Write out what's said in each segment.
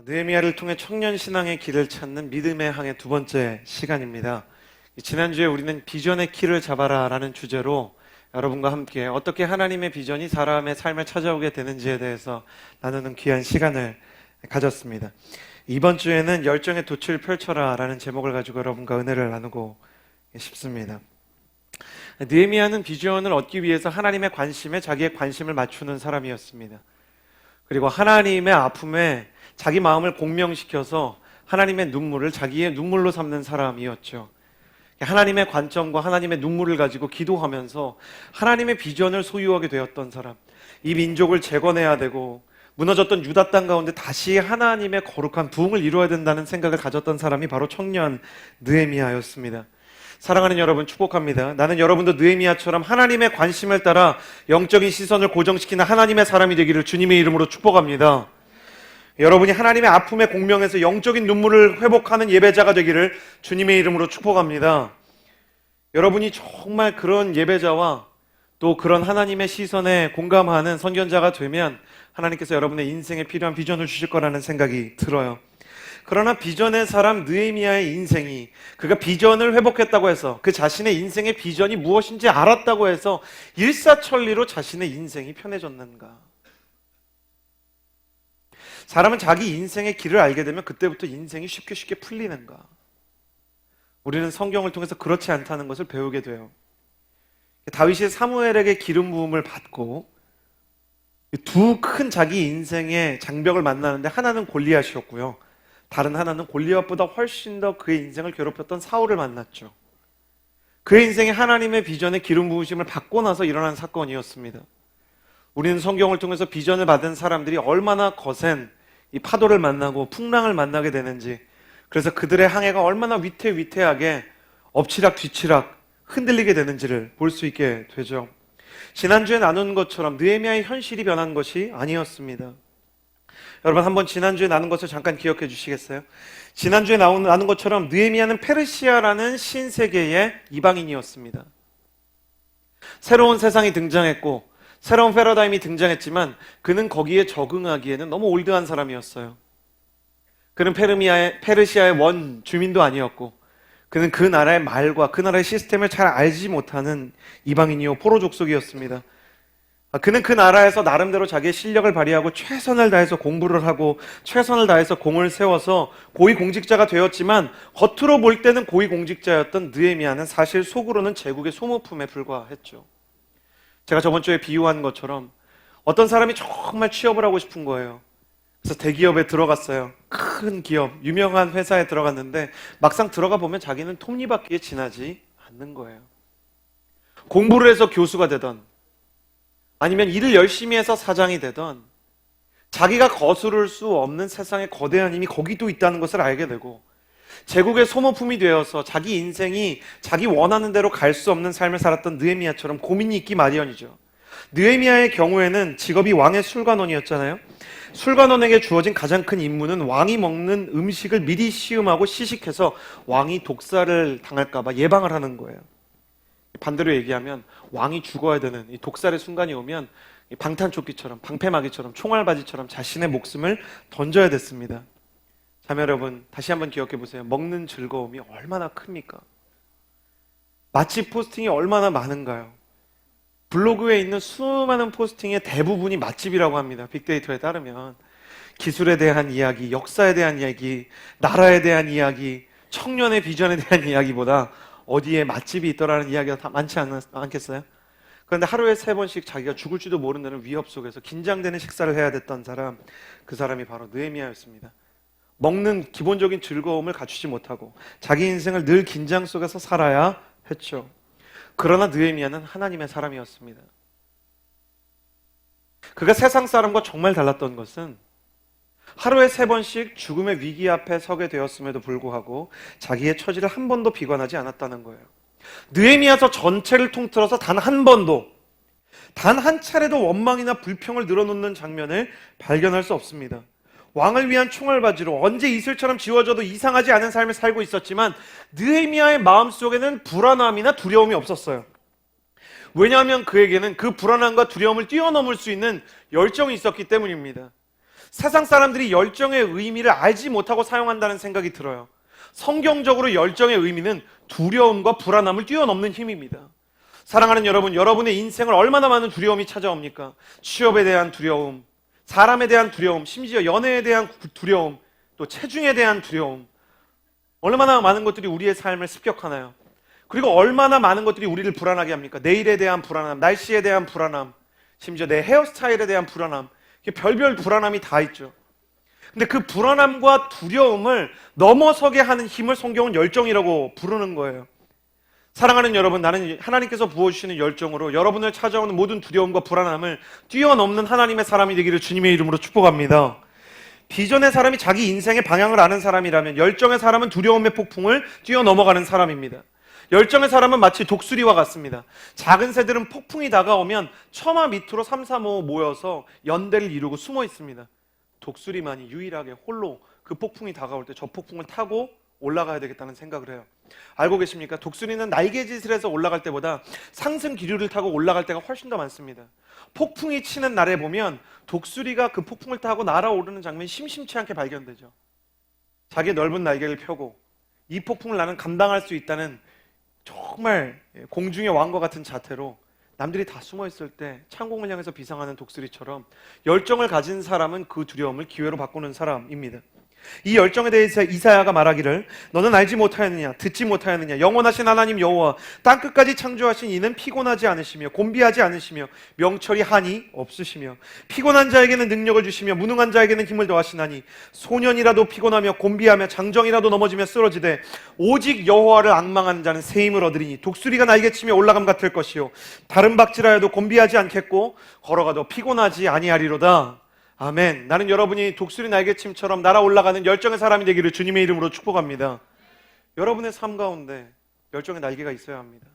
느헤미야를 통해 청년 신앙의 길을 찾는 믿음의 항해 두 번째 시간입니다. 지난주에 우리는 비전의 키를 잡아라 라는 주제로 여러분과 함께 어떻게 하나님의 비전이 사람의 삶을 찾아오게 되는지에 대해서 나누는 귀한 시간을 가졌습니다. 이번 주에는 열정의 돛을 펼쳐라 라는 제목을 가지고 여러분과 은혜를 나누고 싶습니다. 느헤미야는 비전을 얻기 위해서 하나님의 관심에 자기의 관심을 맞추는 사람이었습니다. 그리고 하나님의 아픔에 자기 마음을 공명시켜서 하나님의 눈물을 자기의 눈물로 삼는 사람이었죠. 하나님의 관점과 하나님의 눈물을 가지고 기도하면서 하나님의 비전을 소유하게 되었던 사람, 이 민족을 재건해야 되고 무너졌던 유다 땅 가운데 다시 하나님의 거룩한 부흥을 이루어야 된다는 생각을 가졌던 사람이 바로 청년 느헤미야였습니다. 사랑하는 여러분, 축복합니다. 나는 여러분도 느헤미야처럼 하나님의 관심을 따라 영적인 시선을 고정시키는 하나님의 사람이 되기를 주님의 이름으로 축복합니다. 여러분이 하나님의 아픔에 공명해서 영적인 눈물을 회복하는 예배자가 되기를 주님의 이름으로 축복합니다. 여러분이 정말 그런 예배자와 또 그런 하나님의 시선에 공감하는 선견자가 되면 하나님께서 여러분의 인생에 필요한 비전을 주실 거라는 생각이 들어요. 그러나 비전의 사람 느헤미야의 인생이, 그가 비전을 회복했다고 해서 그 자신의 인생의 비전이 무엇인지 알았다고 해서 일사천리로 자신의 인생이 편해졌는가? 사람은 자기 인생의 길을 알게 되면 그때부터 인생이 쉽게 풀리는가? 우리는 성경을 통해서 그렇지 않다는 것을 배우게 돼요. 다윗이 사무엘에게 기름 부음을 받고 두 큰 자기 인생의 장벽을 만나는데 하나는 골리앗이었고요, 다른 하나는 골리앗보다 훨씬 더 그의 인생을 괴롭혔던 사울을 만났죠. 그의 인생에 하나님의 비전의 기름 부으심을 받고 나서 일어난 사건이었습니다. 우리는 성경을 통해서 비전을 받은 사람들이 얼마나 거센 이 파도를 만나고 풍랑을 만나게 되는지, 그래서 그들의 항해가 얼마나 위태위태하게 엎치락 뒤치락 흔들리게 되는지를 볼 수 있게 되죠. 지난주에 나눈 것처럼 느헤미야의 현실이 변한 것이 아니었습니다. 여러분, 한번 지난주에 나눈 것을 잠깐 기억해 주시겠어요? 지난주에 나눈 것처럼 느헤미야는 페르시아라는 신세계의 이방인이었습니다. 새로운 세상이 등장했고 새로운 패러다임이 등장했지만 그는 거기에 적응하기에는 너무 올드한 사람이었어요. 그는 페르시아의 원 주민도 아니었고, 그는 그 나라의 말과 그 나라의 시스템을 잘 알지 못하는 이방인이요 포로 족속이었습니다. 그는 그 나라에서 나름대로 자기의 실력을 발휘하고 최선을 다해서 공부를 하고 최선을 다해서 공을 세워서 고위공직자가 되었지만, 겉으로 볼 때는 고위공직자였던 느헤미야는 사실 속으로는 제국의 소모품에 불과했죠. 제가 저번 주에 비유한 것처럼 어떤 사람이 정말 취업을 하고 싶은 거예요. 그래서 대기업에 들어갔어요. 큰 기업, 유명한 회사에 들어갔는데 막상 들어가 보면 자기는 톱니바퀴에 지나지 않는 거예요. 공부를 해서 교수가 되던, 아니면 일을 열심히 해서 사장이 되던, 자기가 거스를 수 없는 세상의 거대한 힘이 거기도 있다는 것을 알게 되고, 제국의 소모품이 되어서 자기 인생이 자기 원하는 대로 갈 수 없는 삶을 살았던 느헤미야처럼 고민이 있기 마련이죠. 느헤미야의 경우에는 직업이 왕의 술관원이었잖아요. 술관원에게 주어진 가장 큰 임무는 왕이 먹는 음식을 미리 시음하고 시식해서 왕이 독살을 당할까 봐 예방을 하는 거예요. 반대로 얘기하면 왕이 죽어야 되는 이 독살의 순간이 오면 방탄조끼처럼, 방패막이처럼, 총알바지처럼 자신의 목숨을 던져야 됐습니다. 자매 여러분, 다시 한번 기억해 보세요. 먹는 즐거움이 얼마나 큽니까? 맛집 포스팅이 얼마나 많은가요? 블로그에 있는 수많은 포스팅의 대부분이 맛집이라고 합니다. 빅데이터에 따르면 기술에 대한 이야기, 역사에 대한 이야기, 나라에 대한 이야기, 청년의 비전에 대한 이야기보다 어디에 맛집이 있더라는 이야기가 다 많지 않겠어요? 그런데 하루에 3번씩 자기가 죽을지도 모른다는 위협 속에서 긴장되는 식사를 해야 됐던 사람, 그 사람이 바로 느헤미야였습니다. 먹는 기본적인 즐거움을 갖추지 못하고 자기 인생을 늘 긴장 속에서 살아야 했죠. 그러나 느헤미야는 하나님의 사람이었습니다. 그가 세상 사람과 정말 달랐던 것은 하루에 3번씩 죽음의 위기 앞에 서게 되었음에도 불구하고 자기의 처지를 한 번도 비관하지 않았다는 거예요. 느헤미야서 전체를 통틀어서 단 한 번도, 단 한 차례도 원망이나 불평을 늘어놓는 장면을 발견할 수 없습니다. 왕을 위한 총알바지로 언제 이슬처럼 지워져도 이상하지 않은 삶을 살고 있었지만 느헤미야의 마음속에는 불안함이나 두려움이 없었어요. 왜냐하면 그에게는 그 불안함과 두려움을 뛰어넘을 수 있는 열정이 있었기 때문입니다. 세상 사람들이 열정의 의미를 알지 못하고 사용한다는 생각이 들어요. 성경적으로 열정의 의미는 두려움과 불안함을 뛰어넘는 힘입니다. 사랑하는 여러분, 여러분의 인생을 얼마나 많은 두려움이 찾아옵니까? 취업에 대한 두려움, 사람에 대한 두려움, 심지어 연애에 대한 두려움, 또 체중에 대한 두려움. 얼마나 많은 것들이 우리의 삶을 습격하나요? 그리고 얼마나 많은 것들이 우리를 불안하게 합니까? 내일에 대한 불안함, 날씨에 대한 불안함, 심지어 내 헤어스타일에 대한 불안함, 별별 불안함이 다 있죠. 근데 그 불안함과 두려움을 넘어서게 하는 힘을 성경은 열정이라고 부르는 거예요. 사랑하는 여러분, 나는 하나님께서 부어주시는 열정으로 여러분을 찾아오는 모든 두려움과 불안함을 뛰어넘는 하나님의 사람이 되기를 주님의 이름으로 축복합니다. 비전의 사람이 자기 인생의 방향을 아는 사람이라면 열정의 사람은 두려움의 폭풍을 뛰어넘어가는 사람입니다. 열정의 사람은 마치 독수리와 같습니다. 작은 새들은 폭풍이 다가오면 처마 밑으로 3, 4, 5 모여서 연대를 이루고 숨어 있습니다. 독수리만이 유일하게 홀로 그 폭풍이 다가올 때 저 폭풍을 타고 올라가야 되겠다는 생각을 해요. 알고 계십니까? 독수리는 날개짓을 해서 올라갈 때보다 상승 기류를 타고 올라갈 때가 훨씬 더 많습니다. 폭풍이 치는 날에 보면 독수리가 그 폭풍을 타고 날아오르는 장면이 심심치 않게 발견되죠. 자기 넓은 날개를 펴고 이 폭풍을 나는 감당할 수 있다는 정말 공중의 왕과 같은 자태로 남들이 다 숨어 있을 때 창공을 향해서 비상하는 독수리처럼 열정을 가진 사람은 그 두려움을 기회로 바꾸는 사람입니다. 이 열정에 대해서 이사야가 말하기를 너는 알지 못하였느냐 듣지 못하였느냐 영원하신 하나님 여호와 땅끝까지 창조하신 이는 피곤하지 않으시며 곤비하지 않으시며 명철이 한이 없으시며 피곤한 자에게는 능력을 주시며 무능한 자에게는 힘을 더하시나니 소년이라도 피곤하며 곤비하며 장정이라도 넘어지며 쓰러지되 오직 여호와를 앙망하는 자는 새 힘을 얻으리니 독수리가 날개치며 올라감 같을 것이요 다른 박질하여도 곤비하지 않겠고 걸어가도 피곤하지 아니하리로다. 아멘. 나는 여러분이 독수리 날개침처럼 날아 올라가는 열정의 사람이 되기를 주님의 이름으로 축복합니다. 여러분의 삶 가운데 열정의 날개가 있어야 합니다.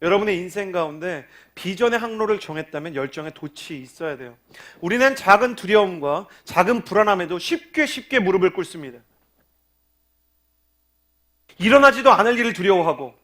여러분의 인생 가운데 비전의 항로를 정했다면 열정의 돛이 있어야 돼요. 우리는 작은 두려움과 작은 불안함에도 쉽게 무릎을 꿇습니다. 일어나지도 않을 일을 두려워하고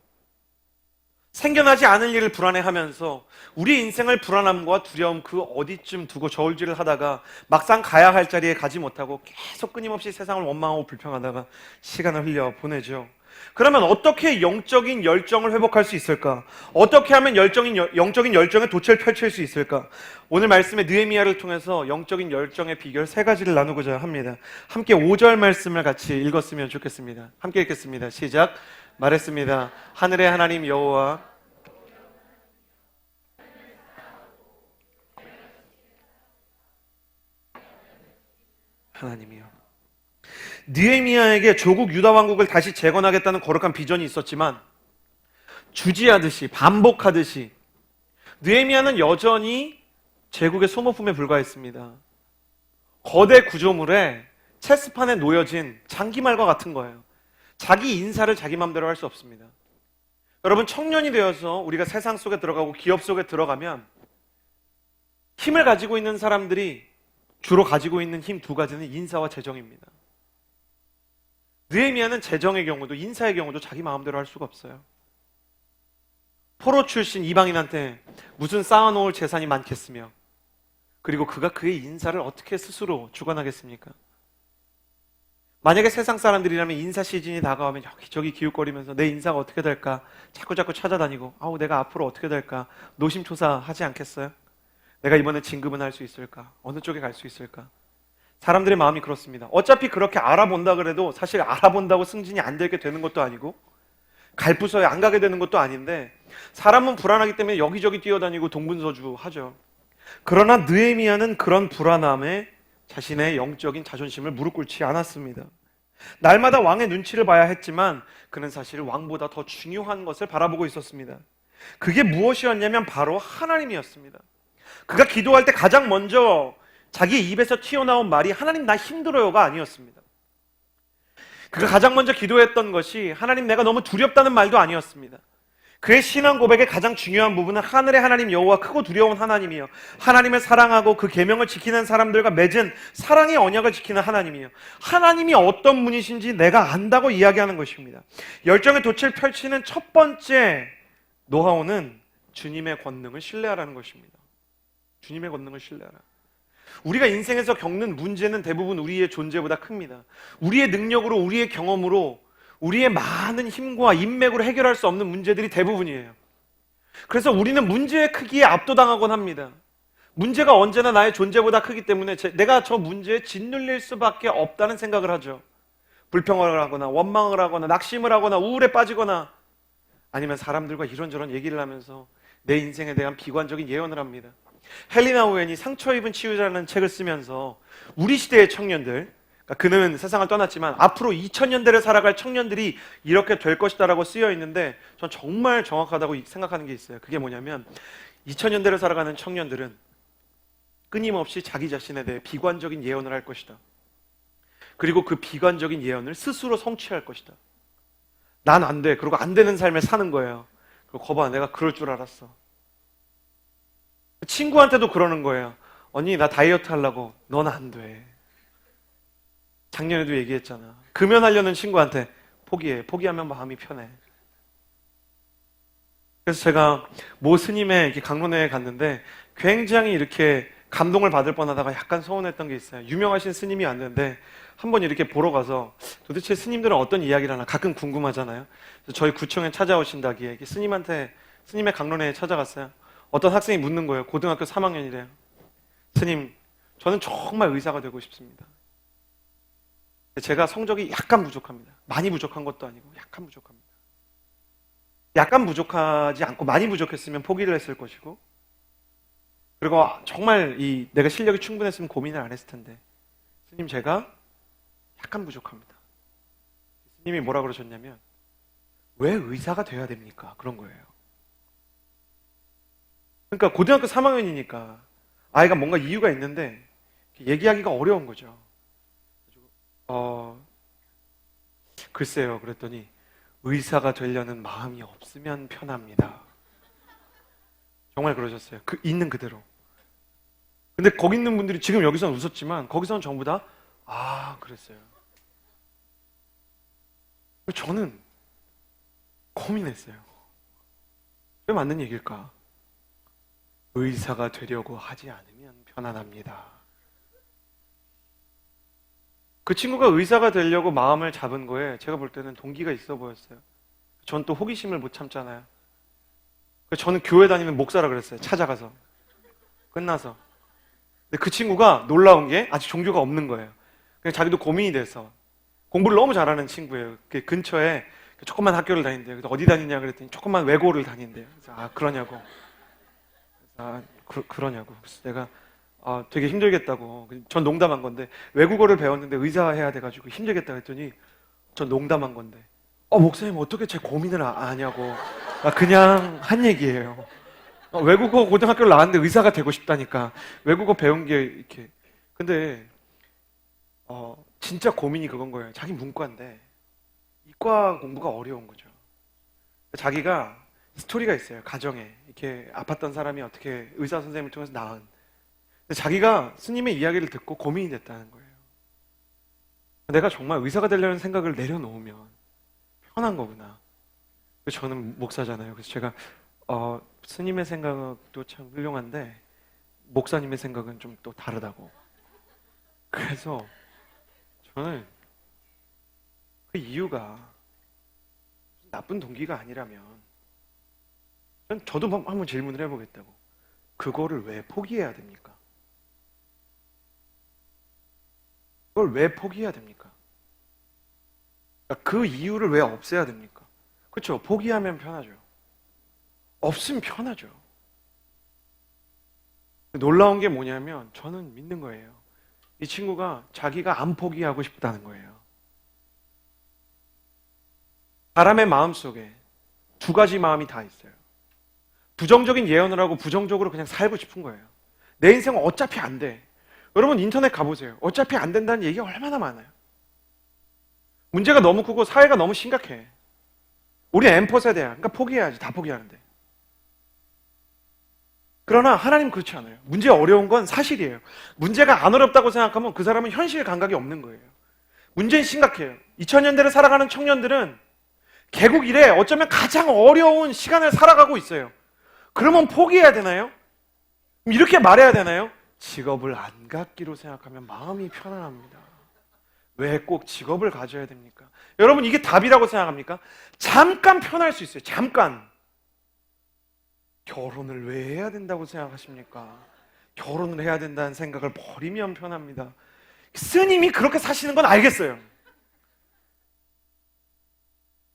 생겨나지 않을 일을 불안해하면서 우리 인생을 불안함과 두려움 그 어디쯤 두고 저울질을 하다가 막상 가야 할 자리에 가지 못하고 계속 끊임없이 세상을 원망하고 불평하다가 시간을 흘려 보내죠. 그러면 어떻게 영적인 열정을 회복할 수 있을까? 어떻게 하면 영적인 열정의 돛을 펼칠 수 있을까? 오늘 말씀의 느헤미야를 통해서 영적인 열정의 비결 3가지를 나누고자 합니다. 함께 5절 말씀을 같이 읽었으면 좋겠습니다. 함께 읽겠습니다. 시작. 말했습니다. 하늘의 하나님 여호와 하나님이요. 느헤미야에게 조국 유다 왕국을 다시 재건하겠다는 거룩한 비전이 있었지만 주지하듯이 반복하듯이 느헤미야는 여전히 제국의 소모품에 불과했습니다. 거대 구조물에 체스판에 놓여진 장기말과 같은 거예요. 자기 인사를 자기 맘대로 할 수 없습니다. 여러분, 청년이 되어서 우리가 세상 속에 들어가고 기업 속에 들어가면 힘을 가지고 있는 사람들이 주로 가지고 있는 힘 2가지는 인사와 재정입니다. 느헤미야는 재정의 경우도 인사의 경우도 자기 마음대로 할 수가 없어요. 포로 출신 이방인한테 무슨 쌓아놓을 재산이 많겠으며 그리고 그가 그의 인사를 어떻게 스스로 주관하겠습니까? 만약에 세상 사람들이라면 인사 시즌이 다가오면 여기저기 기웃거리면서 내 인사가 어떻게 될까 자꾸 찾아다니고 내가 앞으로 어떻게 될까 노심초사하지 않겠어요? 내가 이번에 진급은 할 수 있을까? 어느 쪽에 갈 수 있을까? 사람들의 마음이 그렇습니다. 어차피 그렇게 알아본다 그래도 사실 알아본다고 승진이 안 되게 되는 것도 아니고 갈 부서에 안 가게 되는 것도 아닌데 사람은 불안하기 때문에 여기저기 뛰어다니고 동분서주하죠. 그러나 느헤미야는 그런 불안함에 자신의 영적인 자존심을 무릎 꿇지 않았습니다. 날마다 왕의 눈치를 봐야 했지만 그는 사실 왕보다 더 중요한 것을 바라보고 있었습니다. 그게 무엇이었냐면 바로 하나님이었습니다. 그가 기도할 때 가장 먼저 자기 입에서 튀어나온 말이 하나님 나 힘들어요가 아니었습니다. 그가 가장 먼저 기도했던 것이 하나님 내가 너무 두렵다는 말도 아니었습니다. 그의 신앙 고백의 가장 중요한 부분은 하늘의 하나님 여호와 크고 두려운 하나님이요 하나님을 사랑하고 그 계명을 지키는 사람들과 맺은 사랑의 언약을 지키는 하나님이요 하나님이 어떤 분이신지 내가 안다고 이야기하는 것입니다. 열정의 돛을 펼치는 첫 번째 노하우는 주님의 권능을 신뢰하라는 것입니다. 주님의 권능을 신뢰하라. 우리가 인생에서 겪는 문제는 대부분 우리의 존재보다 큽니다. 우리의 능력으로, 우리의 경험으로, 우리의 많은 힘과 인맥으로 해결할 수 없는 문제들이 대부분이에요. 그래서 우리는 문제의 크기에 압도당하곤 합니다. 문제가 언제나 나의 존재보다 크기 때문에 내가 저 문제에 짓눌릴 수밖에 없다는 생각을 하죠. 불평을 하거나 원망을 하거나 낙심을 하거나 우울에 빠지거나 아니면 사람들과 이런저런 얘기를 하면서 내 인생에 대한 비관적인 예언을 합니다. 헬리나 오웬이 상처 입은 치유자라는 책을 쓰면서 우리 시대의 청년들, 그러니까 그는 세상을 떠났지만 앞으로 2000년대를 살아갈 청년들이 이렇게 될 것이다라고 쓰여 있는데 전 정말 정확하다고 생각하는 게 있어요. 그게 뭐냐면 2000년대를 살아가는 청년들은 끊임없이 자기 자신에 대해 비관적인 예언을 할 것이다. 그리고 그 비관적인 예언을 스스로 성취할 것이다. 난 안 돼. 그리고 안 되는 삶을 사는 거예요. 그리고 거봐, 내가 그럴 줄 알았어. 친구한테도 그러는 거예요. 언니, 나 다이어트 하려고. 넌 안 돼. 작년에도 얘기했잖아. 금연하려는 친구한테 포기해. 포기하면 마음이 편해. 그래서 제가 모 스님의 강론회에 갔는데 굉장히 이렇게 감동을 받을 뻔하다가 약간 서운했던 게 있어요. 유명하신 스님이 왔는데 한번 이렇게 보러 가서 도대체 스님들은 어떤 이야기를 하나 가끔 궁금하잖아요. 그래서 저희 구청에 찾아오신다기에 스님한테, 스님의 강론회에 찾아갔어요. 어떤 학생이 묻는 거예요. 고등학교 3학년이래요. 스님, 저는 정말 의사가 되고 싶습니다. 제가 성적이 약간 부족합니다. 많이 부족한 것도 아니고 약간 부족합니다. 약간 부족하지 않고 많이 부족했으면 포기를 했을 것이고, 그리고 정말 내가 실력이 충분했으면 고민을 안 했을 텐데, 스님, 제가 약간 부족합니다. 스님이 뭐라 그러셨냐면, 왜 의사가 돼야 됩니까? 그런 거예요. 그러니까 고등학교 3학년이니까 아이가 뭔가 이유가 있는데 얘기하기가 어려운 거죠. 글쎄요. 그랬더니 의사가 되려는 마음이 없으면 편합니다. 정말 그러셨어요. 있는 그대로. 근데 거기 있는 분들이 지금 여기서는 웃었지만 거기서는 전부 다 그랬어요. 저는 고민했어요. 왜 맞는 얘기일까? 의사가 되려고 하지 않으면 편안합니다. 그 친구가 의사가 되려고 마음을 잡은 거에 제가 볼 때는 동기가 있어 보였어요. 전 또 호기심을 못 참잖아요. 그래서 저는 교회 다니는 목사라 그랬어요. 찾아가서. 끝나서. 근데 그 친구가 놀라운 게 아직 종교가 없는 거예요. 그냥 자기도 고민이 돼서. 공부를 너무 잘하는 친구예요. 그 근처에 조그만 학교를 다닌대요. 그래서 어디 다니냐 그랬더니 조그만 외고를 다닌대요. 그래서 그러냐고. 그러냐고. 그래서 내가 되게 힘들겠다고. 전 농담한 건데 외국어를 배웠는데 의사 해야 돼가지고 힘들겠다 했더니 전 농담한 건데 목사님 어떻게 제 고민을 아냐고. 그냥 한 얘기예요. 외국어 고등학교를 나왔는데 의사가 되고 싶다니까. 외국어 배운 게 이렇게. 근데 진짜 고민이 그건 거예요. 자기 문과인데 이과 공부가 어려운 거죠. 자기가 스토리가 있어요. 가정에 이렇게 아팠던 사람이 어떻게 의사 선생님을 통해서 나은. 근데 자기가 스님의 이야기를 듣고 고민이 됐다는 거예요. 내가 정말 의사가 되려는 생각을 내려놓으면 편한 거구나. 저는 목사잖아요. 그래서 제가 스님의 생각도 참 훌륭한데 목사님의 생각은 좀 또 다르다고. 그래서 저는 그 이유가 나쁜 동기가 아니라면 저도 한번 질문을 해보겠다고. 그거를 왜 포기해야 됩니까? 그걸 왜 포기해야 됩니까? 그 이유를 왜 없애야 됩니까? 그렇죠. 포기하면 편하죠. 없으면 편하죠. 놀라운 게 뭐냐면 저는 믿는 거예요. 이 친구가 자기가 안 포기하고 싶다는 거예요. 사람의 마음속에 두 가지 마음이 다 있어요. 부정적인 예언을 하고 부정적으로 그냥 살고 싶은 거예요. 내 인생은 어차피 안 돼. 여러분 인터넷 가보세요. 어차피 안 된다는 얘기가 얼마나 많아요. 문제가 너무 크고 사회가 너무 심각해. 우리 M4 세대야. 그러니까 포기해야지. 다 포기하는데. 그러나 하나님 그렇지 않아요. 문제 어려운 건 사실이에요. 문제가 안 어렵다고 생각하면 그 사람은 현실 감각이 없는 거예요. 문제는 심각해요. 2000년대를 살아가는 청년들은 개국 이래 어쩌면 가장 어려운 시간을 살아가고 있어요. 그러면 포기해야 되나요? 이렇게 말해야 되나요? 직업을 안 갖기로 생각하면 마음이 편안합니다. 왜 꼭 직업을 가져야 됩니까? 여러분, 이게 답이라고 생각합니까? 잠깐 편할 수 있어요. 잠깐. 결혼을 왜 해야 된다고 생각하십니까? 결혼을 해야 된다는 생각을 버리면 편합니다. 스님이 그렇게 사시는 건 알겠어요.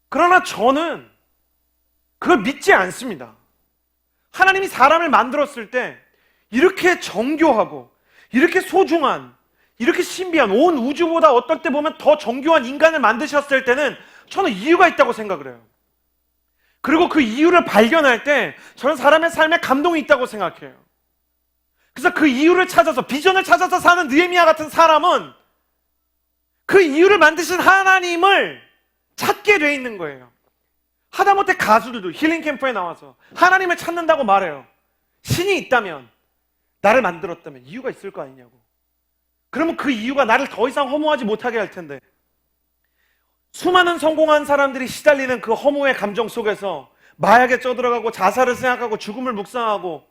그러나 저는 그걸 믿지 않습니다. 하나님이 사람을 만들었을 때 이렇게 정교하고 이렇게 소중한, 이렇게 신비한, 온 우주보다 어떨 때 보면 더 정교한 인간을 만드셨을 때는 저는 이유가 있다고 생각을 해요. 그리고 그 이유를 발견할 때 저는 사람의 삶에 감동이 있다고 생각해요. 그래서 그 이유를 찾아서, 비전을 찾아서 사는 느헤미야 같은 사람은 그 이유를 만드신 하나님을 찾게 돼 있는 거예요. 하다못해 가수들도 힐링 캠프에 나와서 하나님을 찾는다고 말해요. 신이 있다면, 나를 만들었다면 이유가 있을 거 아니냐고. 그러면 그 이유가 나를 더 이상 허무하지 못하게 할 텐데, 수많은 성공한 사람들이 시달리는 그 허무의 감정 속에서 마약에 쪄들어가고 자살을 생각하고 죽음을 묵상하고,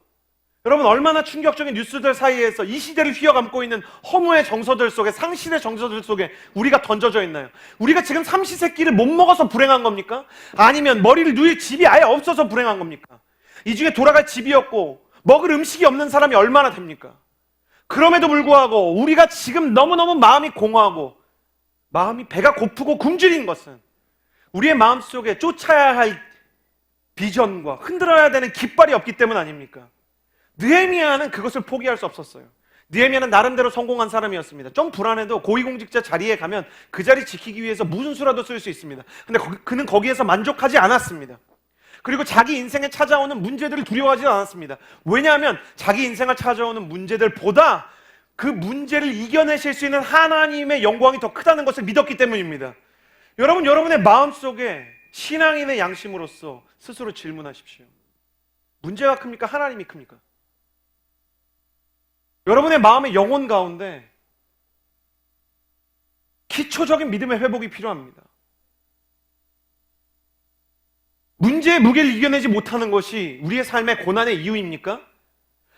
여러분, 얼마나 충격적인 뉴스들 사이에서 이 시대를 휘어감고 있는 허무의 정서들 속에, 상실의 정서들 속에 우리가 던져져 있나요? 우리가 지금 삼시세끼를 못 먹어서 불행한 겁니까? 아니면 머리를 누일 집이 아예 없어서 불행한 겁니까? 이 중에 돌아갈 집이 없고 먹을 음식이 없는 사람이 얼마나 됩니까? 그럼에도 불구하고 우리가 지금 너무너무 마음이 공허하고 마음이 배가 고프고 굶주린 것은 우리의 마음속에 쫓아야 할 비전과 흔들어야 되는 깃발이 없기 때문 아닙니까? 느헤미야는 그것을 포기할 수 없었어요. 느헤미야는 나름대로 성공한 사람이었습니다. 좀 불안해도 고위공직자 자리에 가면 그 자리 지키기 위해서 무슨 수라도 쓸 수 있습니다. 근데 그는 거기에서 만족하지 않았습니다. 그리고 자기 인생에 찾아오는 문제들을 두려워하지 않았습니다. 왜냐하면 자기 인생을 찾아오는 문제들보다 그 문제를 이겨내실 수 있는 하나님의 영광이 더 크다는 것을 믿었기 때문입니다. 여러분, 여러분의 마음속에 신앙인의 양심으로서 스스로 질문하십시오. 문제가 큽니까? 하나님이 큽니까? 여러분의 마음의 영혼 가운데 기초적인 믿음의 회복이 필요합니다. 문제의 무게를 이겨내지 못하는 것이 우리의 삶의 고난의 이유입니까?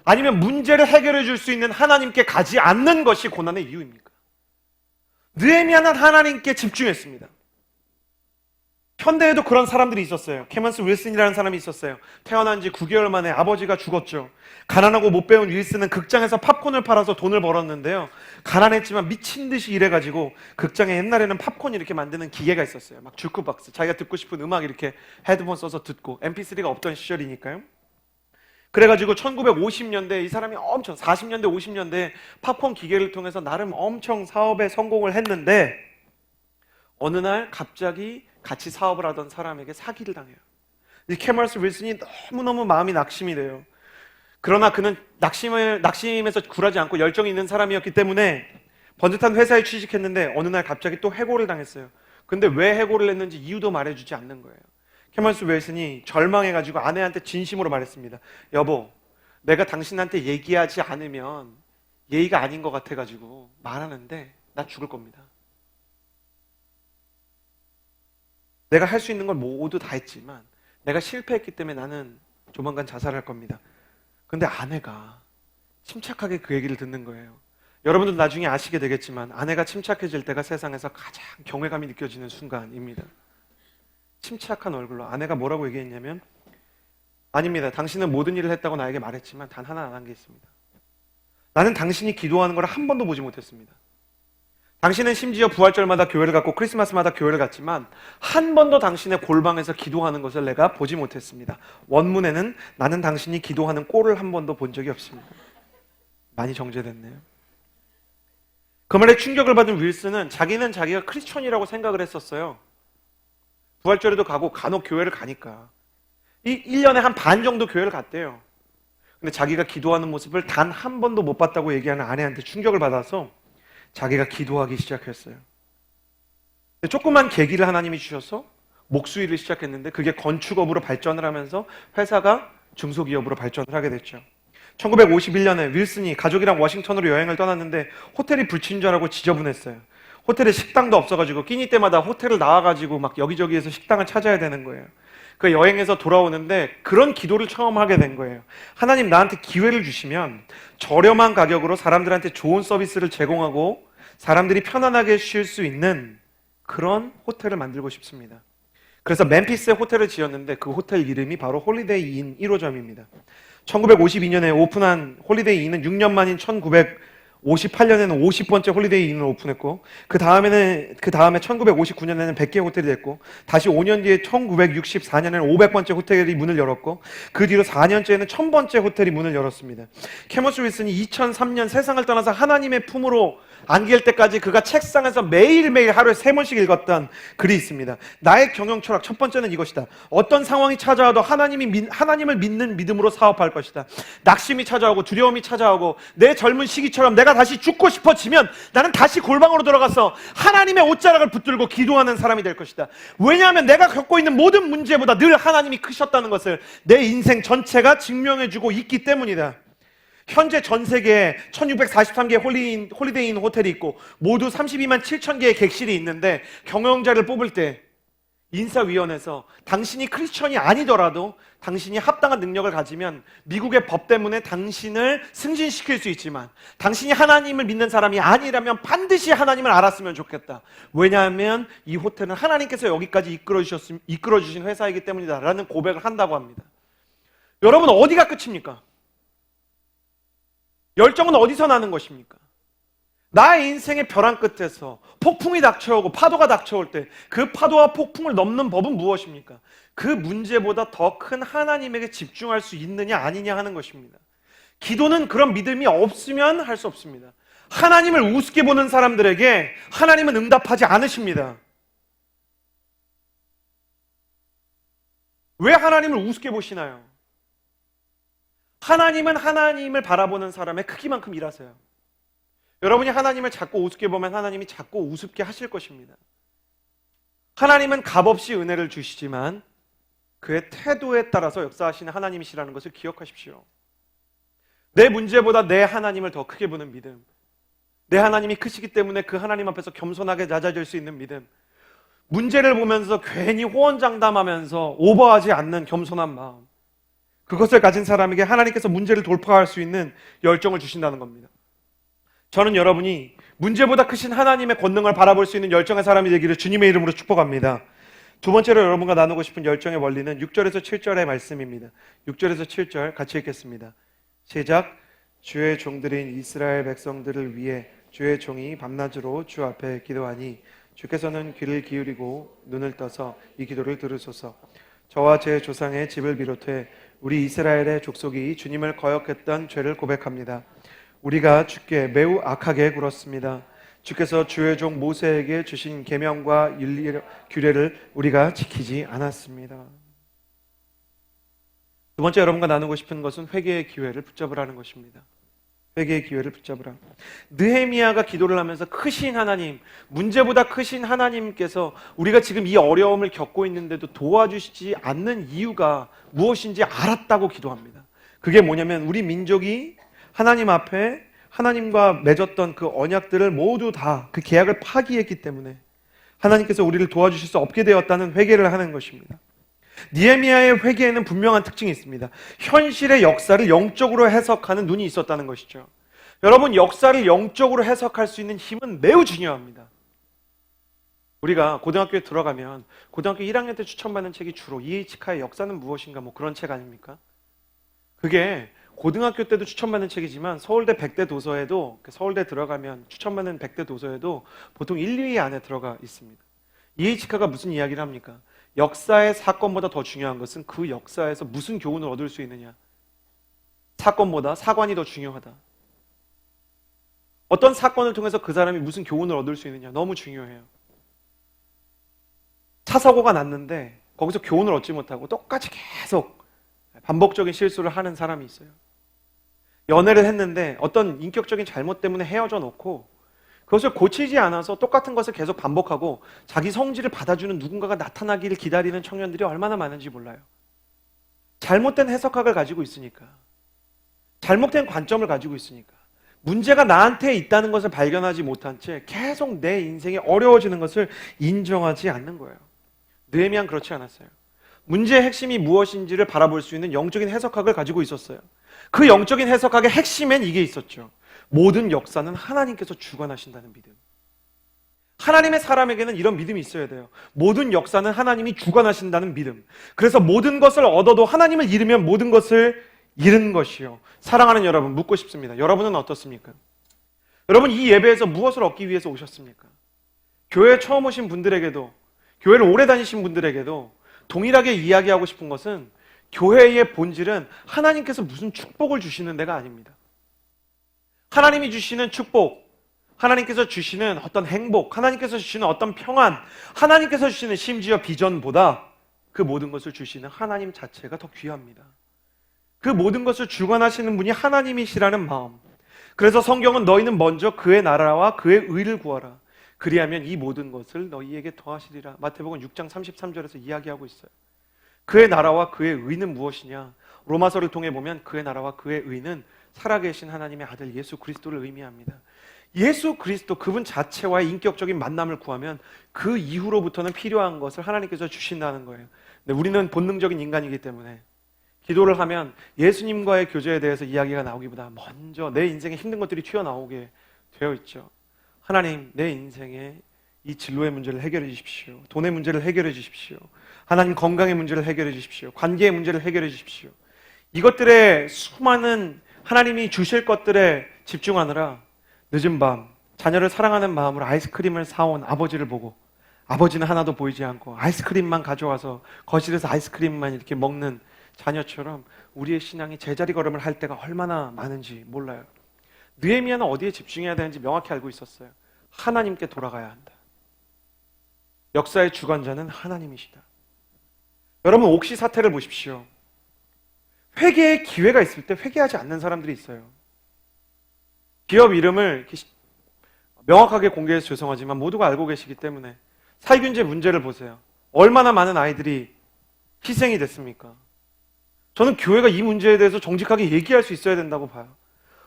아니면 문제를 해결해 줄 수 있는 하나님께 가지 않는 것이 고난의 이유입니까? 느헤미야는 하나님께 집중했습니다. 현대에도 그런 사람들이 있었어요. 케먼스 윌슨이라는 사람이 있었어요. 태어난 지 9개월 만에 아버지가 죽었죠. 가난하고 못 배운 윌슨은 극장에서 팝콘을 팔아서 돈을 벌었는데요, 가난했지만 미친 듯이 일해가지고 극장에 옛날에는 팝콘 이렇게 만드는 기계가 있었어요. 막 주크박스, 자기가 듣고 싶은 음악 이렇게 헤드폰 써서 듣고, MP3가 없던 시절이니까요. 그래가지고 1950년대 이 사람이 엄청, 40년대 50년대 팝콘 기계를 통해서 나름 엄청 사업에 성공을 했는데, 어느 날 갑자기 같이 사업을 하던 사람에게 사기를 당해요. 이 케먼스 윌슨이 너무너무 마음이 낙심이 돼요. 그러나 그는 낙심에서 굴하지 않고 열정이 있는 사람이었기 때문에 번듯한 회사에 취직했는데 어느 날 갑자기 또 해고를 당했어요. 근데 왜 해고를 했는지 이유도 말해주지 않는 거예요. 케먼스 윌슨이 절망해가지고 아내한테 진심으로 말했습니다. 여보, 내가 당신한테 얘기하지 않으면 예의가 아닌 것 같아가지고 말하는데 나 죽을 겁니다. 내가 할 수 있는 걸 모두 다 했지만 내가 실패했기 때문에 나는 조만간 자살할 겁니다. 근데 아내가 침착하게 그 얘기를 듣는 거예요. 여러분도 나중에 아시게 되겠지만 아내가 침착해질 때가 세상에서 가장 경외감이 느껴지는 순간입니다. 침착한 얼굴로 아내가 뭐라고 얘기했냐면, 아닙니다. 당신은 모든 일을 했다고 나에게 말했지만 단 하나 안 한 게 있습니다. 나는 당신이 기도하는 걸 한 번도 보지 못했습니다. 당신은 심지어 부활절마다 교회를 갔고 크리스마스마다 교회를 갔지만 한 번도 당신의 골방에서 기도하는 것을 내가 보지 못했습니다. 원문에는 나는 당신이 기도하는 꼴을 한 번도 본 적이 없습니다. 많이 정제됐네요. 그 말에 충격을 받은 윌슨은 자기는 자기가 크리스천이라고 생각을 했었어요. 부활절에도 가고 간혹 교회를 가니까 1년에 한 반 정도 교회를 갔대요. 근데 자기가 기도하는 모습을 단 한 번도 못 봤다고 얘기하는 아내한테 충격을 받아서 자기가 기도하기 시작했어요. 조그만 계기를 하나님이 주셔서 목수일을 시작했는데 그게 건축업으로 발전을 하면서 회사가 중소기업으로 발전을 하게 됐죠. 1951년에 윌슨이 가족이랑 워싱턴으로 여행을 떠났는데 호텔이 불친 줄 알고 지저분했어요. 호텔에 식당도 없어가지고 끼니 때마다 호텔을 나와가지고 막 여기저기에서 식당을 찾아야 되는 거예요. 그 여행에서 돌아오는데 그런 기도를 처음 하게 된 거예요. 하나님, 나한테 기회를 주시면 저렴한 가격으로 사람들한테 좋은 서비스를 제공하고 사람들이 편안하게 쉴 수 있는 그런 호텔을 만들고 싶습니다. 그래서 멤피스에 호텔을 지었는데 그 호텔 이름이 바로 홀리데이 인 1호점입니다. 1952년에 오픈한 홀리데이 인은 6년 만인 1958년에는 50번째 홀리데이 인을 오픈했고, 그 다음에 1959년에는 100개 호텔이 됐고, 다시 5년 뒤에 1964년에는 500번째 호텔이 문을 열었고, 그 뒤로 4년째에는 1000번째 호텔이 문을 열었습니다. 캐머스 윌슨이 2003년 세상을 떠나서 하나님의 품으로 안길 때까지 그가 책상에서 매일매일 하루에 3번씩 읽었던 글이 있습니다. 나의 경영 철학 첫 번째는 이것이다. 어떤 상황이 찾아와도 하나님을 믿는 믿음으로 사업할 것이다. 낙심이 찾아오고 두려움이 찾아오고 내 젊은 시기처럼 내가 다시 죽고 싶어지면 나는 다시 골방으로 들어가서 하나님의 옷자락을 붙들고 기도하는 사람이 될 것이다. 왜냐하면 내가 겪고 있는 모든 문제보다 늘 하나님이 크셨다는 것을 내 인생 전체가 증명해주고 있기 때문이다. 현재 전 세계에 1643개의 홀리데이 인 호텔이 있고 모두 32만 7천 개의 객실이 있는데, 경영자를 뽑을 때 인사위원회에서 당신이 크리스천이 아니더라도 당신이 합당한 능력을 가지면 미국의 법 때문에 당신을 승진시킬 수 있지만 당신이 하나님을 믿는 사람이 아니라면 반드시 하나님을 알았으면 좋겠다. 왜냐하면 이 호텔은 하나님께서 여기까지 이끌어주신 회사이기 때문이다 라는 고백을 한다고 합니다. 여러분, 어디가 끝입니까? 열정은 어디서 나는 것입니까? 나의 인생의 벼랑 끝에서 폭풍이 닥쳐오고 파도가 닥쳐올 때 그 파도와 폭풍을 넘는 법은 무엇입니까? 그 문제보다 더 큰 하나님에게 집중할 수 있느냐 아니냐 하는 것입니다. 기도는 그런 믿음이 없으면 할 수 없습니다. 하나님을 우습게 보는 사람들에게 하나님은 응답하지 않으십니다. 왜 하나님을 우습게 보시나요? 하나님은 하나님을 바라보는 사람의 크기만큼 일하세요. 여러분이 하나님을 자꾸 우습게 보면 하나님이 자꾸 우습게 하실 것입니다. 하나님은 값없이 은혜를 주시지만 그의 태도에 따라서 역사하시는 하나님이시라는 것을 기억하십시오. 내 문제보다 내 하나님을 더 크게 보는 믿음, 내 하나님이 크시기 때문에 그 하나님 앞에서 겸손하게 낮아질 수 있는 믿음, 문제를 보면서 괜히 호언장담하면서 오버하지 않는 겸손한 마음, 그것을 가진 사람에게 하나님께서 문제를 돌파할 수 있는 열정을 주신다는 겁니다. 저는 여러분이 문제보다 크신 하나님의 권능을 바라볼 수 있는 열정의 사람이 되기를 주님의 이름으로 축복합니다. 두 번째로 여러분과 나누고 싶은 열정의 원리는 6절에서 7절의 말씀입니다. 6절에서 7절 같이 읽겠습니다. 시작. 주의 종들인 이스라엘 백성들을 위해 주의 종이 밤낮으로 주 앞에 기도하니 주께서는 귀를 기울이고 눈을 떠서 이 기도를 들으소서. 저와 제 조상의 집을 비롯해 우리 이스라엘의 족속이 주님을 거역했던 죄를 고백합니다. 우리가 주께 매우 악하게 굴었습니다. 주께서 주의 종 모세에게 주신 계명과 규례를 우리가 지키지 않았습니다. 두 번째 여러분과 나누고 싶은 것은 회개의 기회를 붙잡으라는 것입니다. 회개의 기회를 붙잡으라. 느헤미야가 기도를 하면서 크신 하나님, 문제보다 크신 하나님께서 우리가 지금 이 어려움을 겪고 있는데도 도와주시지 않는 이유가 무엇인지 알았다고 기도합니다. 그게 뭐냐면 우리 민족이 하나님 앞에 하나님과 맺었던 그 언약들을 모두 다 그 계약을 파기했기 때문에 하나님께서 우리를 도와주실 수 없게 되었다는 회개를 하는 것입니다. 느헤미야의 회개에는 분명한 특징이 있습니다. 현실의 역사를 영적으로 해석하는 눈이 있었다는 것이죠. 여러분, 역사를 영적으로 해석할 수 있는 힘은 매우 중요합니다. 우리가 고등학교에 들어가면 고등학교 1학년 때 추천받는 책이 주로 이에이치카의 역사는 무엇인가 뭐 그런 책 아닙니까? 그게 고등학교 때도 추천받는 책이지만 서울대 100대 도서에도, 서울대 들어가면 추천받는 100대 도서에도 보통 1, 2위 안에 들어가 있습니다. 이에이치카가 무슨 이야기를 합니까? 역사의 사건보다 더 중요한 것은 그 역사에서 무슨 교훈을 얻을 수 있느냐. 사건보다 사관이 더 중요하다. 어떤 사건을 통해서 그 사람이 무슨 교훈을 얻을 수 있느냐. 너무 중요해요. 차 사고가 났는데 거기서 교훈을 얻지 못하고 똑같이 계속 반복적인 실수를 하는 사람이 있어요. 연애를 했는데 어떤 인격적인 잘못 때문에 헤어져 놓고 그것을 고치지 않아서 똑같은 것을 계속 반복하고 자기 성질을 받아주는 누군가가 나타나기를 기다리는 청년들이 얼마나 많은지 몰라요. 잘못된 해석학을 가지고 있으니까, 잘못된 관점을 가지고 있으니까, 문제가 나한테 있다는 것을 발견하지 못한 채 계속 내 인생이 어려워지는 것을 인정하지 않는 거예요. 느헤미야는 그렇지 않았어요. 문제의 핵심이 무엇인지를 바라볼 수 있는 영적인 해석학을 가지고 있었어요. 그 영적인 해석학의 핵심엔 이게 있었죠. 모든 역사는 하나님께서 주관하신다는 믿음. 하나님의 사람에게는 이런 믿음이 있어야 돼요. 모든 역사는 하나님이 주관하신다는 믿음. 그래서 모든 것을 얻어도 하나님을 잃으면 모든 것을 잃은 것이요. 사랑하는 여러분, 묻고 싶습니다. 여러분은 어떻습니까? 여러분, 이 예배에서 무엇을 얻기 위해서 오셨습니까? 교회에 처음 오신 분들에게도, 교회를 오래 다니신 분들에게도 동일하게 이야기하고 싶은 것은 교회의 본질은 하나님께서 무슨 축복을 주시는 데가 아닙니다. 하나님이 주시는 축복, 하나님께서 주시는 어떤 행복, 하나님께서 주시는 어떤 평안, 하나님께서 주시는 심지어 비전보다 그 모든 것을 주시는 하나님 자체가 더 귀합니다. 그 모든 것을 주관하시는 분이 하나님이시라는 마음. 그래서 성경은 너희는 먼저 그의 나라와 그의 의를 구하라. 그리하면 이 모든 것을 너희에게 더하시리라. 마태복음 6장 33절에서 이야기하고 있어요. 그의 나라와 그의 의는 무엇이냐? 로마서를 통해 보면 그의 나라와 그의 의는 살아계신 하나님의 아들 예수 그리스도를 의미합니다. 예수 그리스도 그분 자체와의 인격적인 만남을 구하면 그 이후로부터는 필요한 것을 하나님께서 주신다는 거예요. 근데 우리는 본능적인 인간이기 때문에 기도를 하면 예수님과의 교제에 대해서 이야기가 나오기보다 먼저 내 인생에 힘든 것들이 튀어나오게 되어 있죠. 하나님, 내 인생에 이 진로의 문제를 해결해 주십시오. 돈의 문제를 해결해 주십시오. 하나님, 건강의 문제를 해결해 주십시오. 관계의 문제를 해결해 주십시오. 이것들의 수많은 하나님이 주실 것들에 집중하느라 늦은 밤 자녀를 사랑하는 마음으로 아이스크림을 사온 아버지를 보고 아버지는 하나도 보이지 않고 아이스크림만 가져와서 거실에서 아이스크림만 이렇게 먹는 자녀처럼 우리의 신앙이 제자리 걸음을 할 때가 얼마나 많은지 몰라요. 느헤미야는 어디에 집중해야 되는지 명확히 알고 있었어요. 하나님께 돌아가야 한다. 역사의 주관자는 하나님이시다. 여러분, 옥시 사태를 보십시오. 회개의 기회가 있을 때 회개하지 않는 사람들이 있어요. 기업 이름을 명확하게 공개해서 죄송하지만 모두가 알고 계시기 때문에 살균제 문제를 보세요. 얼마나 많은 아이들이 희생이 됐습니까? 저는 교회가 이 문제에 대해서 정직하게 얘기할 수 있어야 된다고 봐요.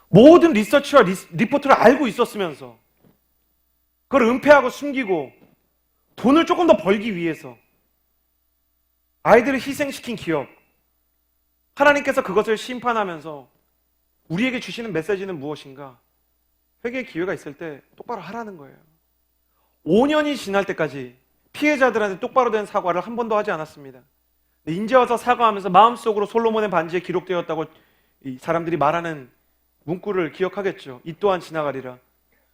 모든 리서치와 리포트를 알고 있었으면서 그걸 은폐하고 숨기고 돈을 조금 더 벌기 위해서 아이들을 희생시킨 기업, 하나님께서 그것을 심판하면서 우리에게 주시는 메시지는 무엇인가? 회개의 기회가 있을 때 똑바로 하라는 거예요. 5년이 지날 때까지 피해자들한테 똑바로 된 사과를 한 번도 하지 않았습니다. 인제 와서 사과하면서 마음속으로 솔로몬의 반지에 기록되었다고 이 사람들이 말하는 문구를 기억하겠죠. 이 또한 지나가리라.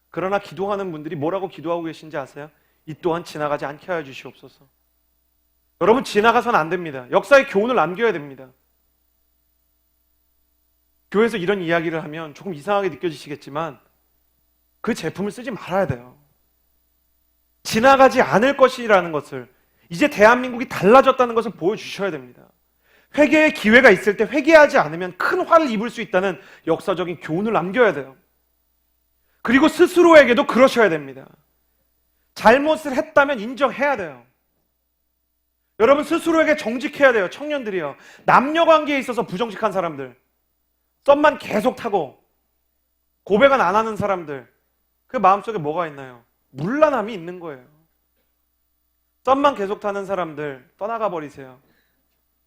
그러나 기도하는 분들이 뭐라고 기도하고 계신지 아세요? 이 또한 지나가지 않게 하여 주시옵소서. 여러분, 지나가서는 안 됩니다. 역사의 교훈을 남겨야 됩니다. 교회에서 이런 이야기를 하면 조금 이상하게 느껴지시겠지만 그 제품을 쓰지 말아야 돼요. 지나가지 않을 것이라는 것을, 이제 대한민국이 달라졌다는 것을 보여주셔야 됩니다. 회개의 기회가 있을 때 회개하지 않으면 큰 화를 입을 수 있다는 역사적인 교훈을 남겨야 돼요. 그리고 스스로에게도 그러셔야 됩니다. 잘못을 했다면 인정해야 돼요. 여러분, 스스로에게 정직해야 돼요. 청년들이요. 남녀관계에 있어서 부정직한 사람들, 썸만 계속 타고 고백은 안 하는 사람들, 그 마음속에 뭐가 있나요? 문란함이 있는 거예요. 썸만 계속 타는 사람들 떠나가 버리세요.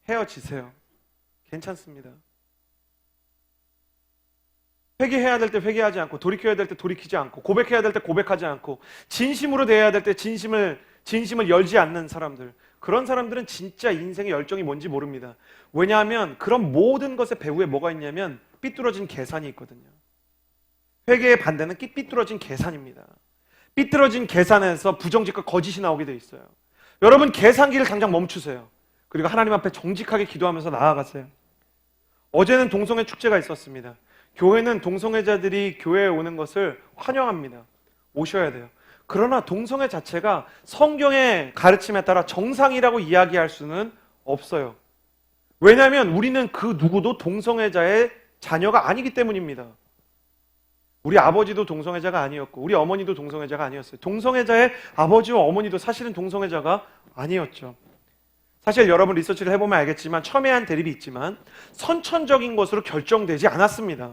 헤어지세요. 괜찮습니다. 회개해야 될 때 회개하지 않고, 돌이켜야 될 때 돌이키지 않고, 고백해야 될 때 고백하지 않고, 진심으로 대해야 될 때 진심을 열지 않는 사람들, 그런 사람들은 진짜 인생의 열정이 뭔지 모릅니다. 왜냐하면 그런 모든 것의 배후에 뭐가 있냐면 삐뚤어진 계산이 있거든요. 회개의 반대는 삐뚤어진 계산입니다. 삐뚤어진 계산에서 부정직과 거짓이 나오게 돼 있어요. 여러분, 계산기를 당장 멈추세요. 그리고 하나님 앞에 정직하게 기도하면서 나아가세요. 어제는 동성애 축제가 있었습니다. 교회는 동성애자들이 교회에 오는 것을 환영합니다. 오셔야 돼요. 그러나 동성애 자체가 성경의 가르침에 따라 정상이라고 이야기할 수는 없어요. 왜냐하면 우리는 그 누구도 동성애자의 자녀가 아니기 때문입니다. 우리 아버지도 동성애자가 아니었고 우리 어머니도 동성애자가 아니었어요. 동성애자의 아버지와 어머니도 사실은 동성애자가 아니었죠. 사실 여러분 리서치를 해보면 알겠지만 첨예한 대립이 있지만 선천적인 것으로 결정되지 않았습니다.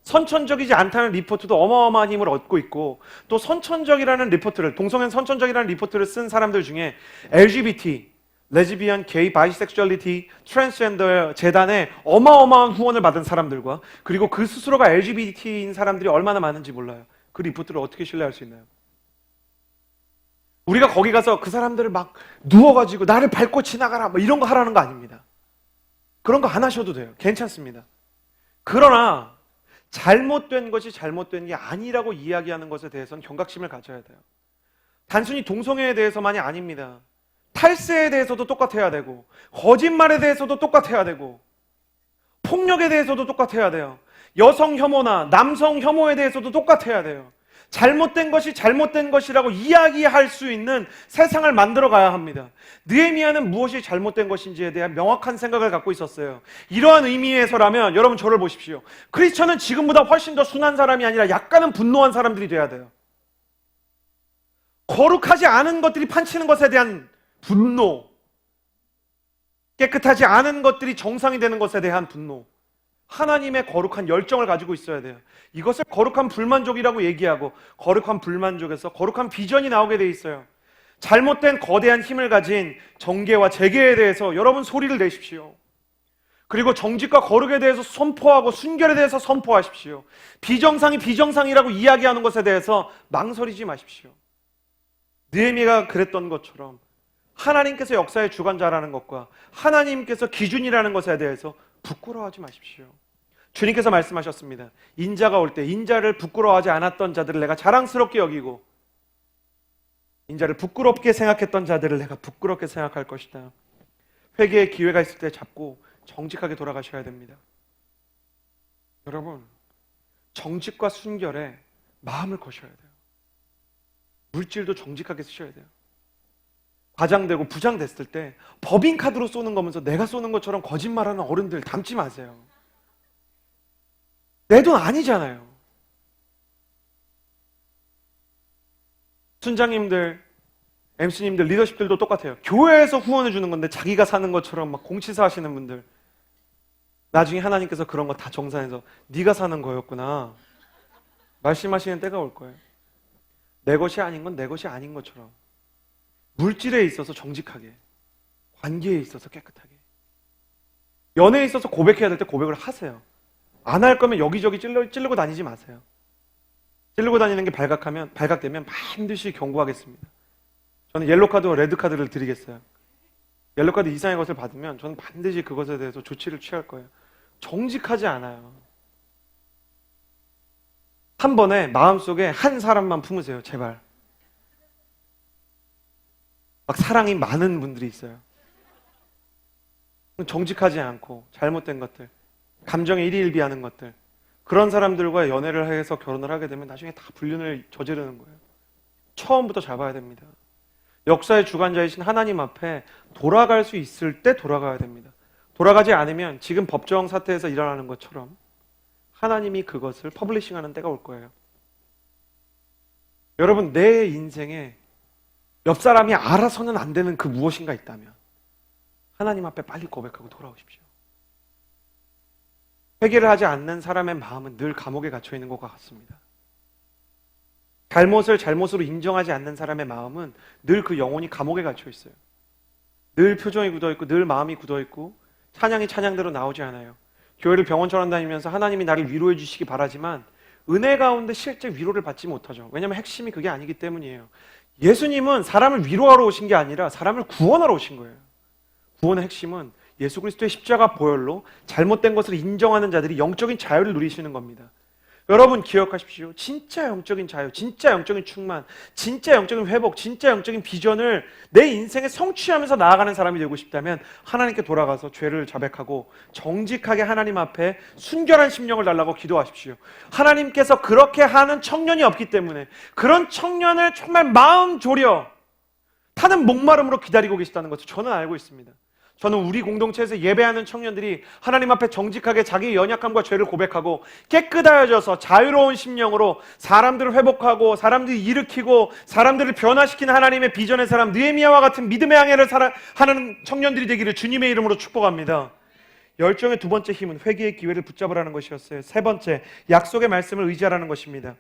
선천적이지 않다는 리포트도 어마어마한 힘을 얻고 있고, 또 선천적이라는 리포트를, 동성애는 선천적이라는 리포트를 쓴 사람들 중에 LGBT, 레즈비언, 게이, 바이섹슈얼리티, 트랜스젠더 재단에 어마어마한 후원을 받은 사람들과 그리고 그 스스로가 LGBT인 사람들이 얼마나 많은지 몰라요. 그 리포트를 어떻게 신뢰할 수 있나요? 우리가 거기 가서 그 사람들을 막 누워가지고 나를 밟고 지나가라 뭐 이런 거 하라는 거 아닙니다. 그런 거 안 하셔도 돼요. 괜찮습니다. 그러나 잘못된 것이 잘못된 게 아니라고 이야기하는 것에 대해서는 경각심을 가져야 돼요. 단순히 동성애에 대해서만이 아닙니다. 탈세에 대해서도 똑같아야 되고, 거짓말에 대해서도 똑같아야 되고, 폭력에 대해서도 똑같아야 돼요. 여성 혐오나 남성 혐오에 대해서도 똑같아야 돼요. 잘못된 것이 잘못된 것이라고 이야기할 수 있는 세상을 만들어 가야 합니다. 느헤미야는 무엇이 잘못된 것인지에 대한 명확한 생각을 갖고 있었어요. 이러한 의미에서라면 여러분 저를 보십시오. 크리스천은 지금보다 훨씬 더 순한 사람이 아니라 약간은 분노한 사람들이 돼야 돼요. 거룩하지 않은 것들이 판치는 것에 대한 분노, 깨끗하지 않은 것들이 정상이 되는 것에 대한 분노, 하나님의 거룩한 열정을 가지고 있어야 돼요. 이것을 거룩한 불만족이라고 얘기하고 거룩한 불만족에서 거룩한 비전이 나오게 돼 있어요. 잘못된 거대한 힘을 가진 정계와 재계에 대해서 여러분 소리를 내십시오. 그리고 정직과 거룩에 대해서 선포하고 순결에 대해서 선포하십시오. 비정상이 비정상이라고 이야기하는 것에 대해서 망설이지 마십시오. 느헤미야가 그랬던 것처럼 하나님께서 역사의 주관자라는 것과 하나님께서 기준이라는 것에 대해서 부끄러워하지 마십시오. 주님께서 말씀하셨습니다. 인자가 올 때 인자를 부끄러워하지 않았던 자들을 내가 자랑스럽게 여기고 인자를 부끄럽게 생각했던 자들을 내가 부끄럽게 생각할 것이다. 회개의 기회가 있을 때 잡고 정직하게 돌아가셔야 됩니다. 여러분, 정직과 순결에 마음을 거셔야 돼요. 물질도 정직하게 쓰셔야 돼요. 과장되고 부장됐을 때 법인카드로 쏘는 거면서 내가 쏘는 것처럼 거짓말하는 어른들 닮지 마세요. 내 돈 아니잖아요. 순장님들, MC님들, 리더십들도 똑같아요. 교회에서 후원해 주는 건데 자기가 사는 것처럼 막 공치사 하시는 분들, 나중에 하나님께서 그런 거 다 정산해서 네가 사는 거였구나 말씀하시는 때가 올 거예요. 내 것이 아닌 건 내 것이 아닌 것처럼 물질에 있어서 정직하게, 관계에 있어서 깨끗하게, 연애에 있어서 고백해야 될 때 고백을 하세요. 안 할 거면 여기저기 찌르고 다니지 마세요. 찌르고 다니는 게 발각되면 반드시 경고하겠습니다. 저는 옐로카드와 레드카드를 드리겠어요. 옐로카드 이상의 것을 받으면 저는 반드시 그것에 대해서 조치를 취할 거예요. 정직하지 않아요. 한 번에 마음속에 한 사람만 품으세요. 제발. 막 사랑이 많은 분들이 있어요. 정직하지 않고 잘못된 것들, 감정에 일희일비하는 것들, 그런 사람들과 연애를 해서 결혼을 하게 되면 나중에 다 불륜을 저지르는 거예요. 처음부터 잡아야 됩니다. 역사의 주관자이신 하나님 앞에 돌아갈 수 있을 때 돌아가야 됩니다. 돌아가지 않으면 지금 법정 사태에서 일어나는 것처럼 하나님이 그것을 퍼블리싱하는 때가 올 거예요. 여러분, 내 인생에 옆 사람이 알아서는 안 되는 그 무엇인가 있다면 하나님 앞에 빨리 고백하고 돌아오십시오. 회개를 하지 않는 사람의 마음은 늘 감옥에 갇혀 있는 것과 같습니다. 잘못을 잘못으로 인정하지 않는 사람의 마음은 늘 그 영혼이 감옥에 갇혀 있어요. 늘 표정이 굳어있고 늘 마음이 굳어있고 찬양이 찬양대로 나오지 않아요. 교회를 병원처럼 다니면서 하나님이 나를 위로해 주시기 바라지만 은혜 가운데 실제 위로를 받지 못하죠. 왜냐하면 핵심이 그게 아니기 때문이에요. 예수님은 사람을 위로하러 오신 게 아니라 사람을 구원하러 오신 거예요. 구원의 핵심은 예수 그리스도의 십자가 보혈로 잘못된 것을 인정하는 자들이 영적인 자유를 누리시는 겁니다. 여러분 기억하십시오. 진짜 영적인 자유, 진짜 영적인 충만, 진짜 영적인 회복, 진짜 영적인 비전을 내 인생에 성취하면서 나아가는 사람이 되고 싶다면 하나님께 돌아가서 죄를 자백하고 정직하게 하나님 앞에 순결한 심령을 달라고 기도하십시오. 하나님께서 그렇게 하는 청년이 없기 때문에 그런 청년을 정말 마음 졸여 타는 목마름으로 기다리고 계시다는 것을 저는 알고 있습니다. 저는 우리 공동체에서 예배하는 청년들이 하나님 앞에 정직하게 자기의 연약함과 죄를 고백하고 깨끗하여져서 자유로운 심령으로 사람들을 회복하고 사람들을 일으키고 사람들을 변화시키는 하나님의 비전의 사람 느헤미야와 같은 믿음의 항해를 하는 청년들이 되기를 주님의 이름으로 축복합니다. 열정의 두 번째 힘은 회개의 기회를 붙잡으라는 것이었어요. 세 번째, 약속의 말씀을 의지하라는 것입니다.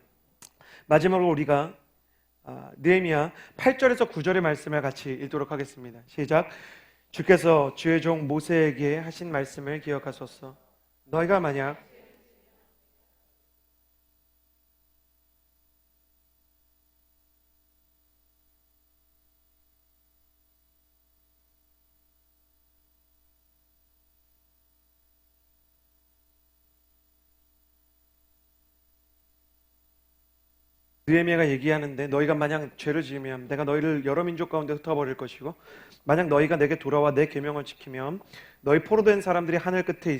마지막으로 우리가 느헤미야 8절에서 9절의 말씀을 같이 읽도록 하겠습니다. 시작. 주께서 주의 종 모세에게 하신 말씀을 기억하소서. 너희가 만약 느헤미야가 얘기하는데, 너희가 만약 죄를 지으면 내가 너희를 여러 민족 가운데 흩어버릴 것이고, 만약 너희가 내게 돌아와 내 계명을 지키면 너희 포로된 사람들이 하늘 끝에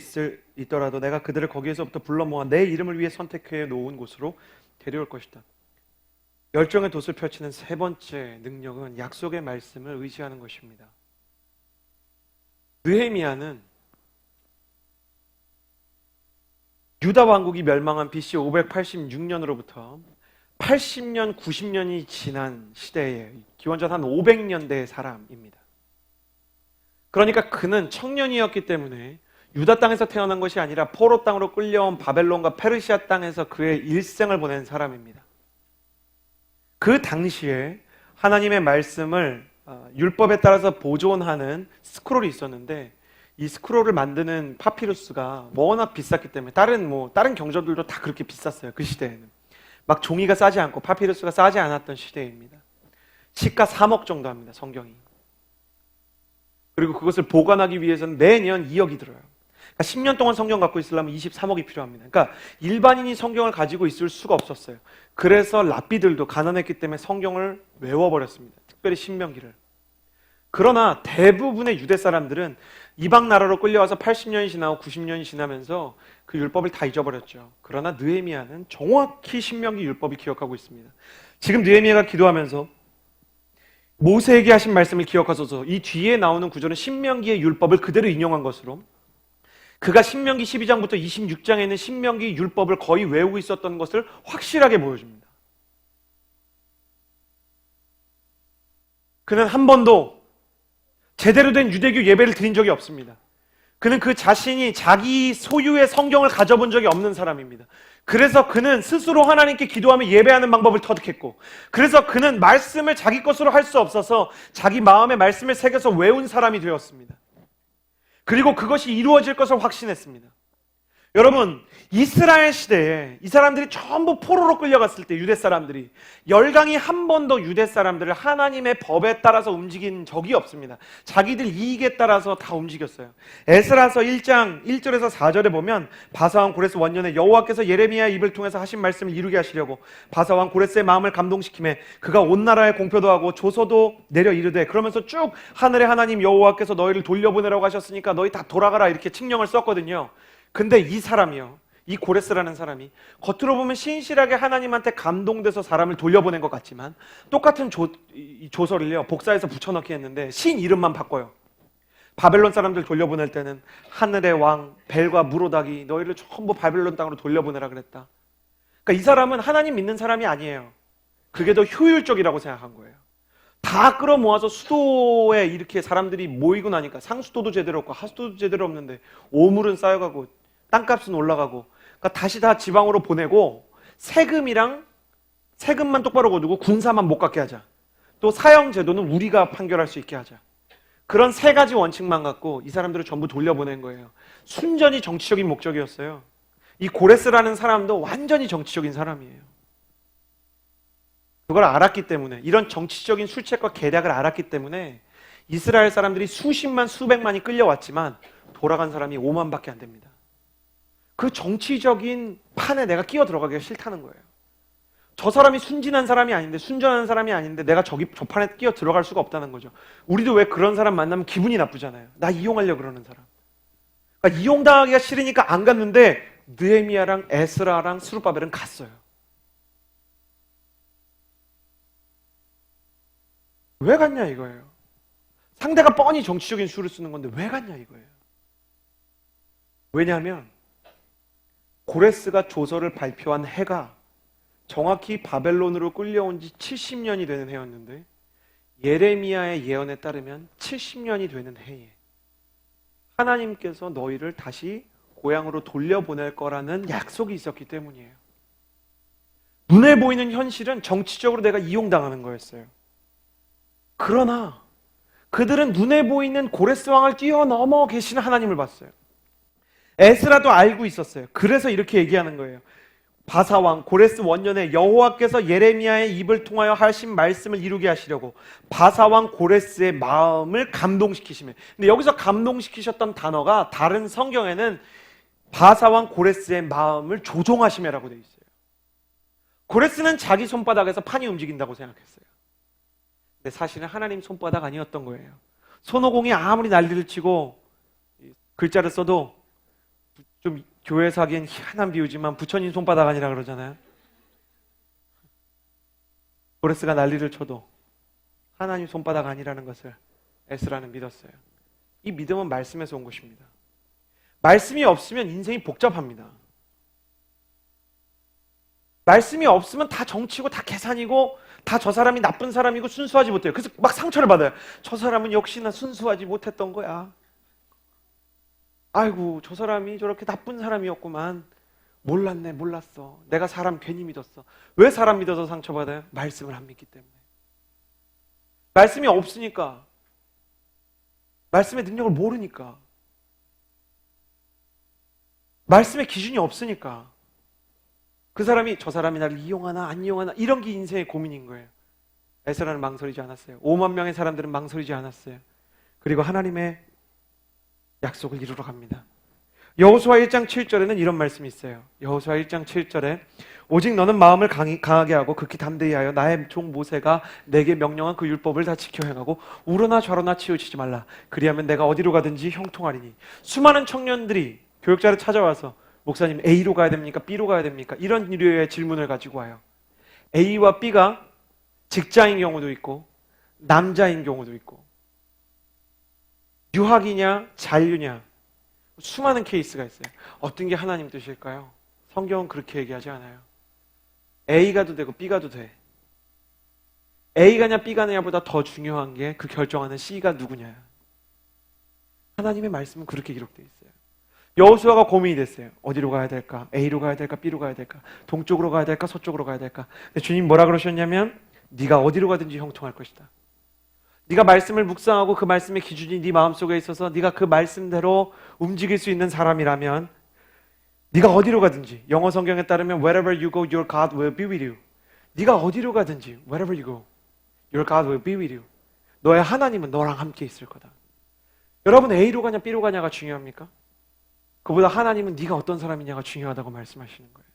있더라도 내가 그들을 거기에서부터 불러 모아 내 이름을 위해 선택해 놓은 곳으로 데려올 것이다. 열정의 돛을 펼치는 세 번째 능력은 약속의 말씀을 의지하는 것입니다. 느헤미야는 유다 왕국이 멸망한 BC 586년으로부터 80년, 90년이 지난 시대에 기원전 한 500년대의 사람입니다. 그러니까 그는 청년이었기 때문에 유다 땅에서 태어난 것이 아니라 포로 땅으로 끌려온 바벨론과 페르시아 땅에서 그의 일생을 보낸 사람입니다. 그 당시에 하나님의 말씀을 율법에 따라서 보존하는 스크롤이 있었는데, 이 스크롤을 만드는 파피루스가 워낙 비쌌기 때문에 다른 경전들도 다 그렇게 비쌌어요. 그 시대에는 막 종이가 싸지 않고 파피루스가 싸지 않았던 시대입니다. 시가 3억 정도 합니다, 성경이. 그리고 그것을 보관하기 위해서는 매년 2억이 들어요. 그러니까 10년 동안 성경 갖고 있으려면 23억이 필요합니다. 그러니까 일반인이 성경을 가지고 있을 수가 없었어요. 그래서 랍비들도 가난했기 때문에 성경을 외워버렸습니다. 특별히 신명기를. 그러나 대부분의 유대 사람들은 이방 나라로 끌려와서 80년이 지나고 90년이 지나면서 그 율법을 다 잊어버렸죠. 그러나 느헤미야는 정확히 신명기 율법을 기억하고 있습니다. 지금 느헤미야가 기도하면서 모세에게 하신 말씀을 기억하소서, 이 뒤에 나오는 구절은 신명기의 율법을 그대로 인용한 것으로, 그가 신명기 12장부터 26장에 있는 신명기 율법을 거의 외우고 있었던 것을 확실하게 보여줍니다. 그는 한 번도 제대로 된 유대교 예배를 드린 적이 없습니다. 그는 그 자신이 자기 소유의 성경을 가져본 적이 없는 사람입니다. 그래서 그는 스스로 하나님께 기도하며 예배하는 방법을 터득했고, 그래서 그는 말씀을 자기 것으로 할 수 없어서 자기 마음에 말씀을 새겨서 외운 사람이 되었습니다. 그리고 그것이 이루어질 것을 확신했습니다. 여러분, 이스라엘 시대에 이 사람들이 전부 포로로 끌려갔을 때 유대 사람들이 열강이 한 번도 유대 사람들을 하나님의 법에 따라서 움직인 적이 없습니다. 자기들 이익에 따라서 다 움직였어요. 에스라서 1장 1절에서 4절에 보면, 바사왕 고레스 원년에 여호와께서 예레미야의 입을 통해서 하신 말씀을 이루게 하시려고 바사왕 고레스의 마음을 감동시키매 그가 온 나라에 공표도 하고 조서도 내려 이르되, 그러면서 쭉 하늘의 하나님 여호와께서 너희를 돌려보내라고 하셨으니까 너희 다 돌아가라 이렇게 칙령을 썼거든요. 근데 이 사람이요, 이 고레스라는 사람이 겉으로 보면 신실하게 하나님한테 감동돼서 사람을 돌려보낸 것 같지만 똑같은 조서를요 복사해서 붙여넣기 했는데 신 이름만 바꿔요. 바벨론 사람들 돌려보낼 때는 하늘의 왕 벨과 무로닥이 너희를 전부 바벨론 땅으로 돌려보내라 그랬다. 그러니까 이 사람은 하나님 믿는 사람이 아니에요. 그게 더 효율적이라고 생각한 거예요. 다 끌어모아서 수도에 이렇게 사람들이 모이고 나니까 상수도도 제대로 없고 하수도도 제대로 없는데 오물은 쌓여가고 땅값은 올라가고, 그러니까 다시 다 지방으로 보내고 세금만 똑바로 거두고 군사만 못 갖게 하자. 또 사형제도는 우리가 판결할 수 있게 하자. 그런 세 가지 원칙만 갖고 이 사람들을 전부 돌려보낸 거예요. 순전히 정치적인 목적이었어요. 이 고레스라는 사람도 완전히 정치적인 사람이에요. 그걸 알았기 때문에, 이런 정치적인 술책과 계략을 알았기 때문에 이스라엘 사람들이 수십만 수백만이 끌려왔지만 돌아간 사람이 5만밖에 안 됩니다. 그 정치적인 판에 내가 끼어 들어가기가 싫다는 거예요. 저 사람이 순진한 사람이 아닌데, 순전한 사람이 아닌데 내가 저 판에 끼어 들어갈 수가 없다는 거죠. 우리도 왜 그런 사람 만나면 기분이 나쁘잖아요. 나 이용하려고 그러는 사람. 그러니까 이용당하기가 싫으니까 안 갔는데 느헤미야랑 에스라랑 스룹바벨은 갔어요. 왜 갔냐 이거예요. 상대가 뻔히 정치적인 수를 쓰는 건데 왜 갔냐 이거예요. 왜냐하면 고레스가 조서를 발표한 해가 정확히 바벨론으로 끌려온 지 70년이 되는 해였는데, 예레미야의 예언에 따르면 70년이 되는 해에 하나님께서 너희를 다시 고향으로 돌려보낼 거라는 약속이 있었기 때문이에요. 눈에 보이는 현실은 정치적으로 내가 이용당하는 거였어요. 그러나 그들은 눈에 보이는 고레스 왕을 뛰어넘어 계시는 하나님을 봤어요. 에스라도 알고 있었어요. 그래서 이렇게 얘기하는 거예요. 바사왕 고레스 원년에 여호와께서 예레미야의 입을 통하여 하신 말씀을 이루게 하시려고 바사왕 고레스의 마음을 감동시키시며, 근데 여기서 감동시키셨던 단어가 다른 성경에는 바사왕 고레스의 마음을 조종하시며라고 되어 있어요. 고레스는 자기 손바닥에서 판이 움직인다고 생각했어요. 근데 사실은 하나님 손바닥 아니었던 거예요. 손오공이 아무리 난리를 치고 글자를 써도 좀 교회에서 하기엔 희한한 비유지만 부처님 손바닥 아니라 그러잖아요. 고레스가 난리를 쳐도 하나님 손바닥 아니라는 것을 에스라는 믿었어요. 이 믿음은 말씀에서 온 것입니다. 말씀이 없으면 인생이 복잡합니다. 말씀이 없으면 다 정치고 다 계산이고 다 저 사람이 나쁜 사람이고 순수하지 못해요. 그래서 막 상처를 받아요. 저 사람은 역시나 순수하지 못했던 거야. 아이고, 저 사람이 저렇게 나쁜 사람이었구만. 몰랐어. 내가 사람 괜히 믿었어. 왜 사람 믿어서 상처받아요? 말씀을 안 믿기 때문에. 말씀이 없으니까. 말씀의 능력을 모르니까. 말씀의 기준이 없으니까. 그 사람이 저 사람이 나를 이용하나 안 이용하나 이런 게 인생의 고민인 거예요. 에스라는 망설이지 않았어요. 5만 명의 사람들은 망설이지 않았어요. 그리고 하나님의 약속을 이루러 갑니다. 여호수아 1장 7절에는 이런 말씀이 있어요. 여호수아 1장 7절에 오직 너는 마음을 강하게 하고 극히 담대히 하여 나의 종 모세가 내게 명령한 그 율법을 다 지켜 행하고 우러나 좌로나 치우치지 말라. 그리하면 내가 어디로 가든지 형통하리니. 수많은 청년들이 교육자를 찾아와서 목사님 A로 가야 됩니까? B로 가야 됩니까? 이런 류의 질문을 가지고 와요. A와 B가 직장인 경우도 있고 남자인 경우도 있고 유학이냐 잔류냐 수많은 케이스가 있어요. 어떤 게 하나님 뜻일까요? 성경은 그렇게 얘기하지 않아요. A가도 되고 B가도 돼. A가냐 B가냐보다 더 중요한 게 그 결정하는 C가 누구냐. 하나님의 말씀은 그렇게 기록되어 있어요. 여호수아가 고민이 됐어요. 어디로 가야 될까? A로 가야 될까? B로 가야 될까? 동쪽으로 가야 될까? 서쪽으로 가야 될까? 근데 주님 뭐라 그러셨냐면 네가 어디로 가든지 형통할 것이다. 네가 말씀을 묵상하고 그 말씀의 기준이 네 마음속에 있어서 네가 그 말씀대로 움직일 수 있는 사람이라면 네가 어디로 가든지, 영어 성경에 따르면 wherever you go, your God will be with you. 네가 어디로 가든지 wherever you go, your God will be with you. 너의 하나님은 너랑 함께 있을 거다. 여러분 A로 가냐 B로 가냐가 중요합니까? 그보다 하나님은 네가 어떤 사람이냐가 중요하다고 말씀하시는 거예요.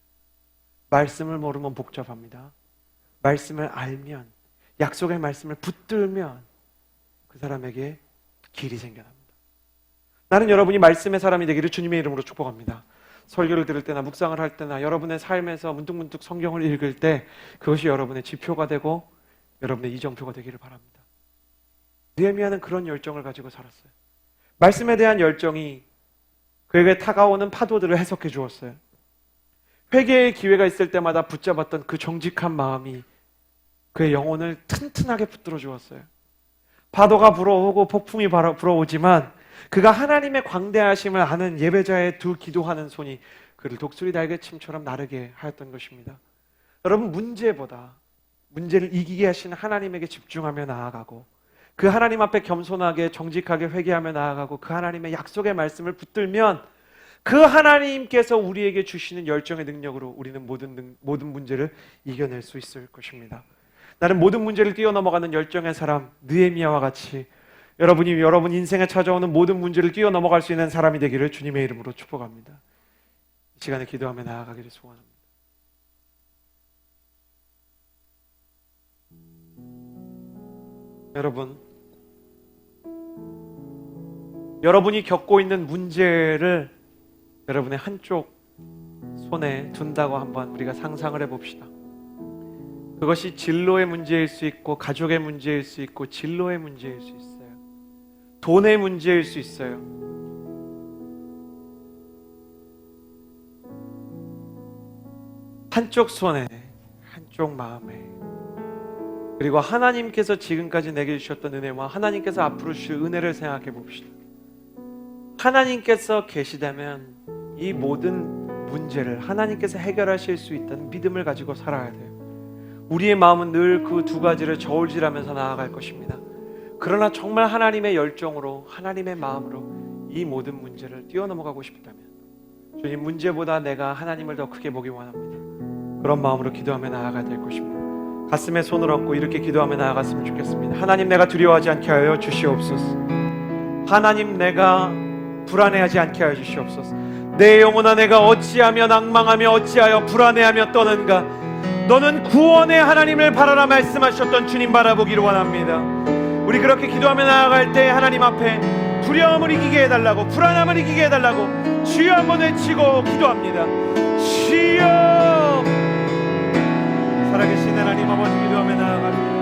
말씀을 모르면 복잡합니다. 말씀을 알면, 약속의 말씀을 붙들면 그 사람에게 길이 생겨납니다. 나는 여러분이 말씀의 사람이 되기를 주님의 이름으로 축복합니다. 설교를 들을 때나 묵상을 할 때나 여러분의 삶에서 문득문득 성경을 읽을 때 그것이 여러분의 지표가 되고 여러분의 이정표가 되기를 바랍니다. 느헤미야는 그런 열정을 가지고 살았어요. 말씀에 대한 열정이 그에게 다가오는 파도들을 해석해 주었어요. 회개의 기회가 있을 때마다 붙잡았던 그 정직한 마음이 그의 영혼을 튼튼하게 붙들어 주었어요. 파도가 불어오고 폭풍이 불어오지만 그가 하나님의 광대하심을 아는 예배자의 두 기도하는 손이 그를 독수리 날개침처럼 나르게 하였던 것입니다. 여러분, 문제를 이기게 하신 하나님에게 집중하며 나아가고 그 하나님 앞에 겸손하게 정직하게 회개하며 나아가고 그 하나님의 약속의 말씀을 붙들면 그 하나님께서 우리에게 주시는 열정의 능력으로 우리는 모든 문제를 이겨낼 수 있을 것입니다. 나는 모든 문제를 뛰어넘어가는 열정의 사람 느헤미야와 같이 여러분이 여러분 인생에 찾아오는 모든 문제를 뛰어넘어갈 수 있는 사람이 되기를 주님의 이름으로 축복합니다. 이 시간에 기도하며 나아가기를 소원합니다. 여러분이 겪고 있는 문제를 여러분의 한쪽 손에 둔다고 한번 우리가 상상을 해봅시다. 그것이 진로의 문제일 수 있고 가족의 문제일 수 있고 진로의 문제일 수 있어요. 돈의 문제일 수 있어요. 한쪽 손에, 한쪽 마음에, 그리고 하나님께서 지금까지 내게 주셨던 은혜와 하나님께서 앞으로 주실 은혜를 생각해 봅시다. 하나님께서 계시다면 이 모든 문제를 하나님께서 해결하실 수 있다는 믿음을 가지고 살아야 돼요. 우리의 마음은 늘 그 두 가지를 저울질하면서 나아갈 것입니다. 그러나 정말 하나님의 열정으로, 하나님의 마음으로 이 모든 문제를 뛰어넘어가고 싶다면 주님, 문제보다 내가 하나님을 더 크게 보기 원합니다. 그런 마음으로 기도하며 나아가야 될 것입니다. 가슴에 손을 얹고 이렇게 기도하며 나아갔으면 좋겠습니다. 하나님, 내가 두려워하지 않게 하여 주시옵소서. 하나님, 내가 불안해하지 않게 하여 주시옵소서. 내 영혼아, 내가 어찌하며 낭망하며 어찌하여 불안해하며 떠는가. 너는 구원의 하나님을 바라라 말씀하셨던 주님 바라보기를 원합니다. 우리 그렇게 기도하며 나아갈 때 하나님 앞에 두려움을 이기게 해달라고, 불안함을 이기게 해달라고 주여 한번 외치고 기도합니다. 주여! 살아계신 하나님 아버지, 기도하며 나아갑니다.